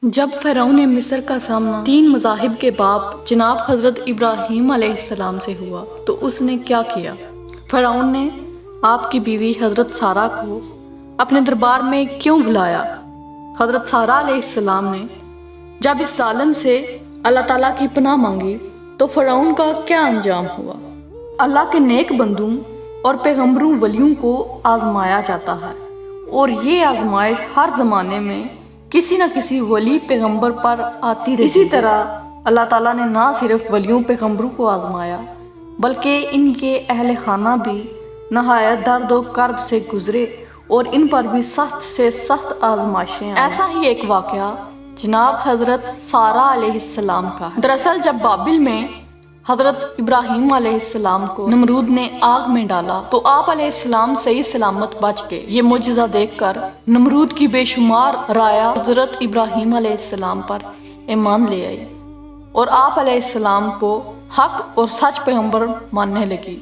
جب فرعون مصر کا سامنا 3 مذاہب کے باپ جناب حضرت ابراہیم علیہ السلام سے ہوا تو اس نے کیا کیا؟ فرعون نے آپ کی بیوی حضرت سارہ کو اپنے دربار میں کیوں بلایا؟ حضرت سارہ علیہ السلام نے جب اس ظالم سے اللہ تعالیٰ کی پناہ مانگی تو فرعون کا کیا انجام ہوا؟ اللہ کے نیک بندوں اور پیغمبروں ولیوں کو آزمایا جاتا ہے، اور یہ آزمائش ہر زمانے میں کسی نہ کسی ولی پیغمبر پر آتی رہی۔ اسی طرح اللہ تعالیٰ نے نہ صرف ولیوں پیغمبروں کو آزمایا بلکہ ان کے اہل خانہ بھی نہایت درد و کرب سے گزرے اور ان پر بھی سخت سے سخت آزمائشیں آئیں۔ ایسا ہی ایک واقعہ جناب حضرت سارہ علیہ السلام کا ہے۔ دراصل جب بابل میں حضرت ابراہیم علیہ السلام کو نمرود نے آگ میں ڈالا تو آپ علیہ السلام صحیح سلامت بچ گئے۔ یہ معجزہ دیکھ کر نمرود کی بے شمار رایا حضرت ابراہیم علیہ السلام پر ایمان لے آئی اور آپ علیہ السلام کو حق اور سچ پیغمبر ماننے لگی۔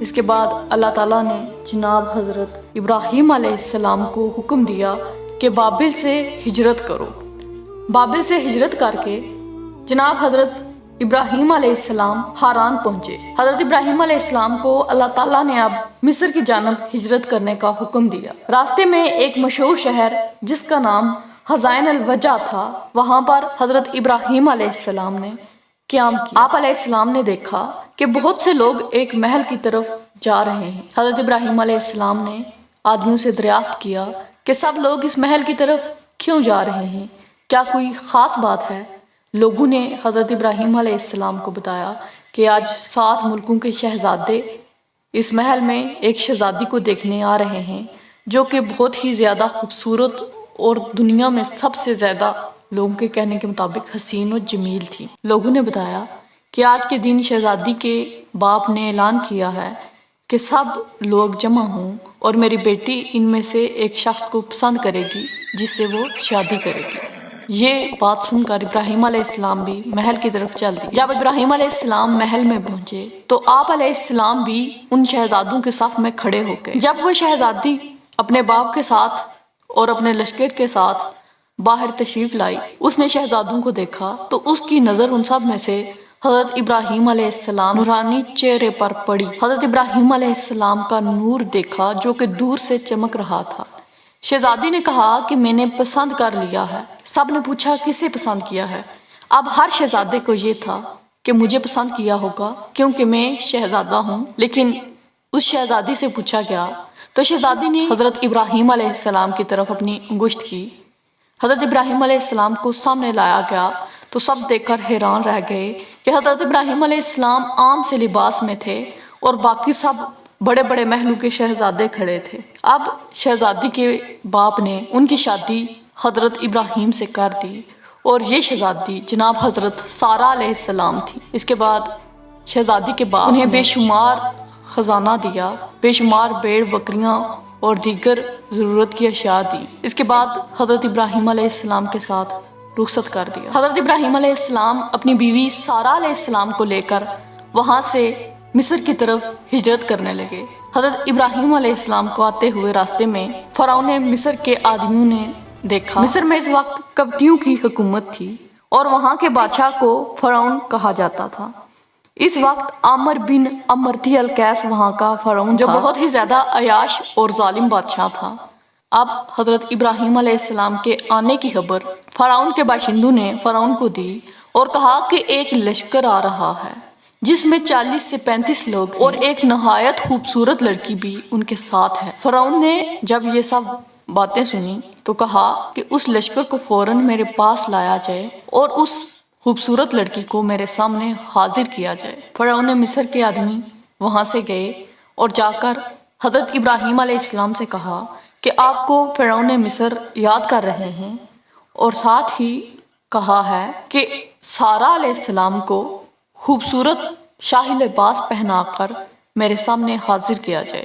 اس کے بعد اللہ تعالیٰ نے جناب حضرت ابراہیم علیہ السلام کو حکم دیا کہ بابل سے ہجرت کرو۔ بابل سے ہجرت کر کے جناب حضرت ابراہیم علیہ السلام ہاران پہنچے۔ حضرت ابراہیم علیہ السلام کو اللہ تعالیٰ نے اب مصر کی جانب ہجرت کرنے کا حکم دیا۔ راستے میں ایک مشہور شہر جس کا نام خزائن الوجہ تھا، وہاں پر حضرت ابراہیم علیہ السلام نے قیام کیا۔ آپ علیہ السلام نے دیکھا کہ بہت سے لوگ ایک محل کی طرف جا رہے ہیں۔ حضرت ابراہیم علیہ السلام نے آدمیوں سے دریافت کیا کہ سب لوگ اس محل کی طرف کیوں جا رہے ہیں؟ کیا کوئی خاص بات ہے؟ لوگوں نے حضرت ابراہیم علیہ السلام کو بتایا کہ آج 7 ملکوں کے شہزادے اس محل میں ایک شہزادی کو دیکھنے آ رہے ہیں جو کہ بہت ہی زیادہ خوبصورت اور دنیا میں سب سے زیادہ لوگوں کے کہنے کے مطابق حسین و جمیل تھی۔ لوگوں نے بتایا کہ آج کے دن شہزادی کے باپ نے اعلان کیا ہے کہ سب لوگ جمع ہوں اور میری بیٹی ان میں سے ایک شخص کو پسند کرے گی جس سے وہ شادی کرے گی۔ یہ بات سن کر ابراہیم علیہ السلام بھی محل کی طرف چل دیے۔ جب ابراہیم علیہ السلام محل میں پہنچے تو آپ علیہ السلام بھی ان شہزادوں کے صف میں کھڑے ہو گئے۔ جب وہ شہزادی اپنے باپ کے ساتھ اور اپنے لشکر کے ساتھ باہر تشریف لائی، اس نے شہزادوں کو دیکھا تو اس کی نظر ان سب میں سے حضرت ابراہیم علیہ السلام نورانی چہرے پر پڑی۔ حضرت ابراہیم علیہ السلام کا نور دیکھا جو کہ دور سے چمک رہا تھا۔ شہزادی نے کہا کہ میں نے پسند کر لیا ہے۔ سب نے پوچھا کسے پسند کیا ہے؟ اب ہر شہزادے کو یہ تھا کہ مجھے پسند کیا ہوگا کیونکہ میں شہزادہ ہوں، لیکن اس شہزادی سے پوچھا گیا تو شہزادی نے حضرت ابراہیم علیہ السلام کی طرف اپنی انگشت کی۔ حضرت ابراہیم علیہ السلام کو سامنے لایا گیا تو سب دیکھ کر حیران رہ گئے کہ حضرت ابراہیم علیہ السلام عام سے لباس میں تھے اور باقی سب بڑے بڑے محلوں کے شہزادے کھڑے تھے۔ اب شہزادی کے باپ نے ان کی شادی حضرت ابراہیم سے کر دی اور یہ شہزادی جناب حضرت سارہ علیہ السلام تھی۔ اس کے بعد شہزادی کے باپ انہیں بے شمار خزانہ دیا، بے شمار بھیڑ بکریاں اور دیگر ضرورت کی اشیاء دی۔ اس کے بعد حضرت ابراہیم علیہ السلام کے ساتھ رخصت کر دیا۔ حضرت ابراہیم علیہ السلام اپنی بیوی سارہ علیہ السلام کو لے کر وہاں سے مصر کی طرف ہجرت کرنے لگے۔ حضرت ابراہیم علیہ السلام کو آتے ہوئے راستے میں فرعون مصر کے آدمیوں نے دیکھا۔ مصر میں اس وقت کپتیوں کی حکومت تھی اور وہاں کے بادشاہ کو فرعون کہا جاتا تھا۔ اس وقت عامر بن امرتی القیس وہاں کا فرعون جو بہت ہی زیادہ عیاش اور ظالم بادشاہ تھا۔ اب حضرت ابراہیم علیہ السلام کے آنے کی خبر فرعون کے باشندوں نے فرعون کو دی اور کہا کہ ایک لشکر آ رہا ہے جس میں 40 سے 35 لوگ اور ایک نہایت خوبصورت لڑکی بھی ان کے ساتھ ہے۔ فرعون نے جب یہ سب باتیں سنی تو کہا کہ اس لشکر کو فوراً میرے پاس لایا جائے اور اس خوبصورت لڑکی کو میرے سامنے حاضر کیا جائے۔ فرعون مصر کے آدمی وہاں سے گئے اور جا کر حضرت ابراہیم علیہ السلام سے کہا کہ آپ کو فرعون مصر یاد کر رہے ہیں اور ساتھ ہی کہا ہے کہ سارہ علیہ السلام کو خوبصورت شاہی لباس پہنا کر میرے سامنے حاضر کیا جائے۔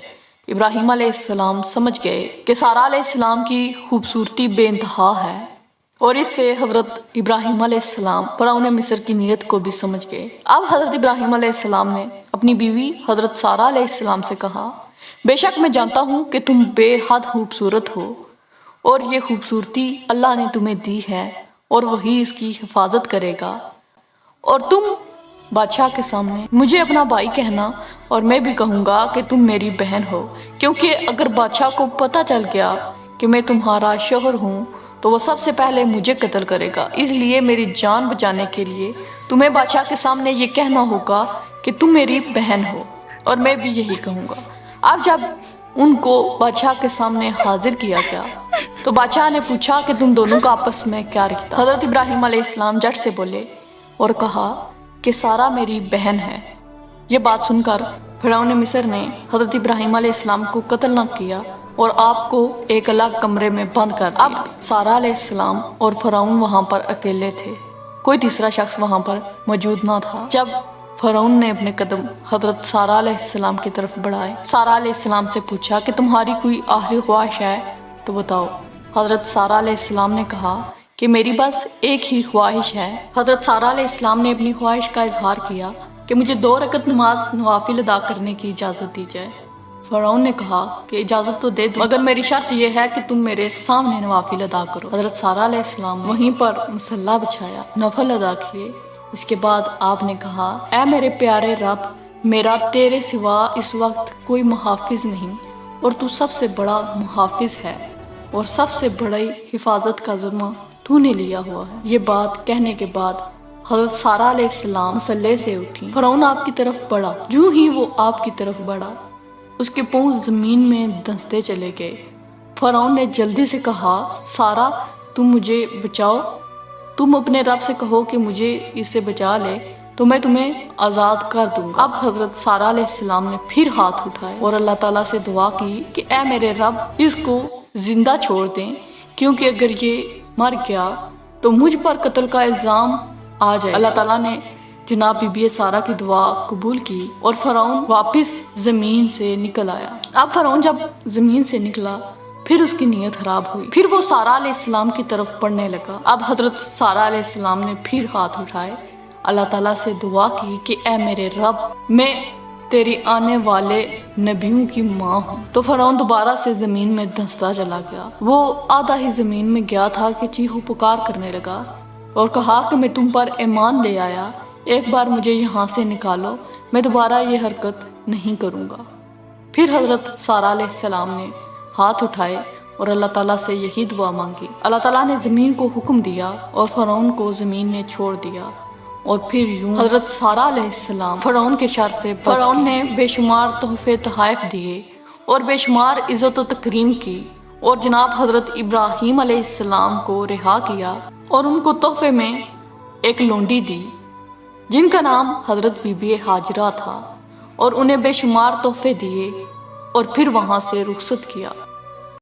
ابراہیم علیہ السلام سمجھ گئے کہ سارہ علیہ السلام کی خوبصورتی بے انتہا ہے اور اس سے حضرت ابراہیم علیہ السلام فرعون مصر کی نیت کو بھی سمجھ گئے۔ اب حضرت ابراہیم علیہ السلام نے اپنی بیوی حضرت سارہ علیہ السلام سے کہا بے شک میں جانتا ہوں کہ تم بے حد خوبصورت ہو اور یہ خوبصورتی اللہ نے تمہیں دی ہے اور وہی اس کی حفاظت کرے گا، اور تم بادشاہ کے سامنے مجھے اپنا بھائی کہنا اور میں بھی کہوں گا کہ تم میری بہن ہو، کیونکہ اگر بادشاہ کو پتہ چل گیا کہ میں تمہارا شوہر ہوں تو وہ سب سے پہلے مجھے قتل کرے گا، اس لیے میری جان بچانے کے لیے تمہیں بادشاہ کے سامنے یہ کہنا ہوگا کہ تم میری بہن ہو، اور میں بھی یہی کہوں گا۔ اب جب ان کو بادشاہ کے سامنے حاضر کیا گیا تو بادشاہ نے پوچھا کہ تم دونوں کا آپس میں کیا رشتہ؟ حضرت ابراہیم علیہ السلام جھٹ سے بولے اور کہا کہ سارا میری بہن ہے۔ یہ بات سن کر فرعون مصر نے حضرت ابراہیم علیہ السلام کو قتل نہ کیا اور آپ کو ایک الگ کمرے میں بند کر دیا۔ اب سارا علیہ السلام اور فرعون وہاں پر اکیلے تھے، کوئی تیسرا شخص وہاں پر موجود نہ تھا۔ جب فرعون نے اپنے قدم حضرت سارا علیہ السلام کی طرف بڑھائے، سارا علیہ السلام سے پوچھا کہ تمہاری کوئی آخری خواہش ہے تو بتاؤ۔ حضرت سارا علیہ السلام نے کہا کہ میری بس ایک ہی خواہش ہے۔ حضرت سارا علیہ السلام نے اپنی خواہش کا اظہار کیا کہ مجھے 2 رکعت نماز نوافل ادا کرنے کی اجازت دی جائے۔ فرعون نے کہا کہ اجازت تو دے دوں، مگر میری شرط یہ ہے کہ تم میرے سامنے نوافل ادا کرو۔ حضرت سارا علیہ السلام نے وہیں پر مصلی بچھایا، نفل ادا کیے۔ اس کے بعد آپ نے کہا، اے میرے پیارے رب، میرا تیرے سوا اس وقت کوئی محافظ نہیں، اور تو سب سے بڑا محافظ ہے، اور سب سے بڑی حفاظت کا ذمہ تو نے لیا ہوا ہے۔ یہ بات کہنے کے بعد حضرت سارا علیہ السلام مصلی سے اٹھی۔ فرعون آپ کی طرف بڑھا، جو ہی وہ آپ کی طرف بڑھا اس کے پاؤں زمین میں دھنستے چلے گئے۔ فرعون نے جلدی سے کہا، سارا تم مجھے بچاؤ، تم اپنے رب سے کہو کہ مجھے اس سے بچا لے تو میں تمہیں آزاد کر دوں گا۔ اب حضرت سارا علیہ السلام نے پھر ہاتھ اٹھائے اور اللہ تعالیٰ سے دعا کی کہ اے میرے رب، اس کو زندہ چھوڑ دیں، کیونکہ اگر یہ مر گیا تو مجھ پر قتل کا الزام آ جائے۔ اللہ تعالیٰ نے جناب بی بی سارا کی دعا قبول کی اور فرعون واپس زمین سے نکل آیا۔ اب فرعون جب زمین سے نکلا پھر اس کی نیت خراب ہوئی، پھر وہ سارا علیہ السلام کی طرف بڑھنے لگا۔ اب حضرت سارا علیہ السلام نے پھر ہاتھ اٹھائے، اللہ تعالیٰ سے دعا کی کہ اے میرے رب، میں تیری آنے والے نبیوں کی ماں ہوں۔ تو فرعون دوبارہ سے زمین میں دھنستا چلا گیا۔ وہ آدھا ہی زمین میں گیا تھا کہ چیخو پکار کرنے لگا اور کہا کہ میں تم پر ایمان لے آیا، ایک بار مجھے یہاں سے نکالو، میں دوبارہ یہ حرکت نہیں کروں گا۔ پھر حضرت سارا علیہ السلام نے ہاتھ اٹھائے اور اللہ تعالیٰ سے یہی دعا مانگی۔ اللہ تعالیٰ نے زمین کو حکم دیا اور فرعون کو زمین نے چھوڑ دیا، اور پھر یوں حضرت سارا علیہ السلام فرعون کے شر سے بچ گئے۔ فرعون نے بے شمار تحفے تحائف دیے اور بے شمار عزت و تکریم کی، اور جناب حضرت ابراہیم علیہ السلام کو رہا کیا اور ان کو تحفے میں ایک لونڈی دی جن کا نام حضرت بی بی ہاجرہ تھا، اور انہیں بے شمار تحفے دیے اور پھر وہاں سے رخصت کیا۔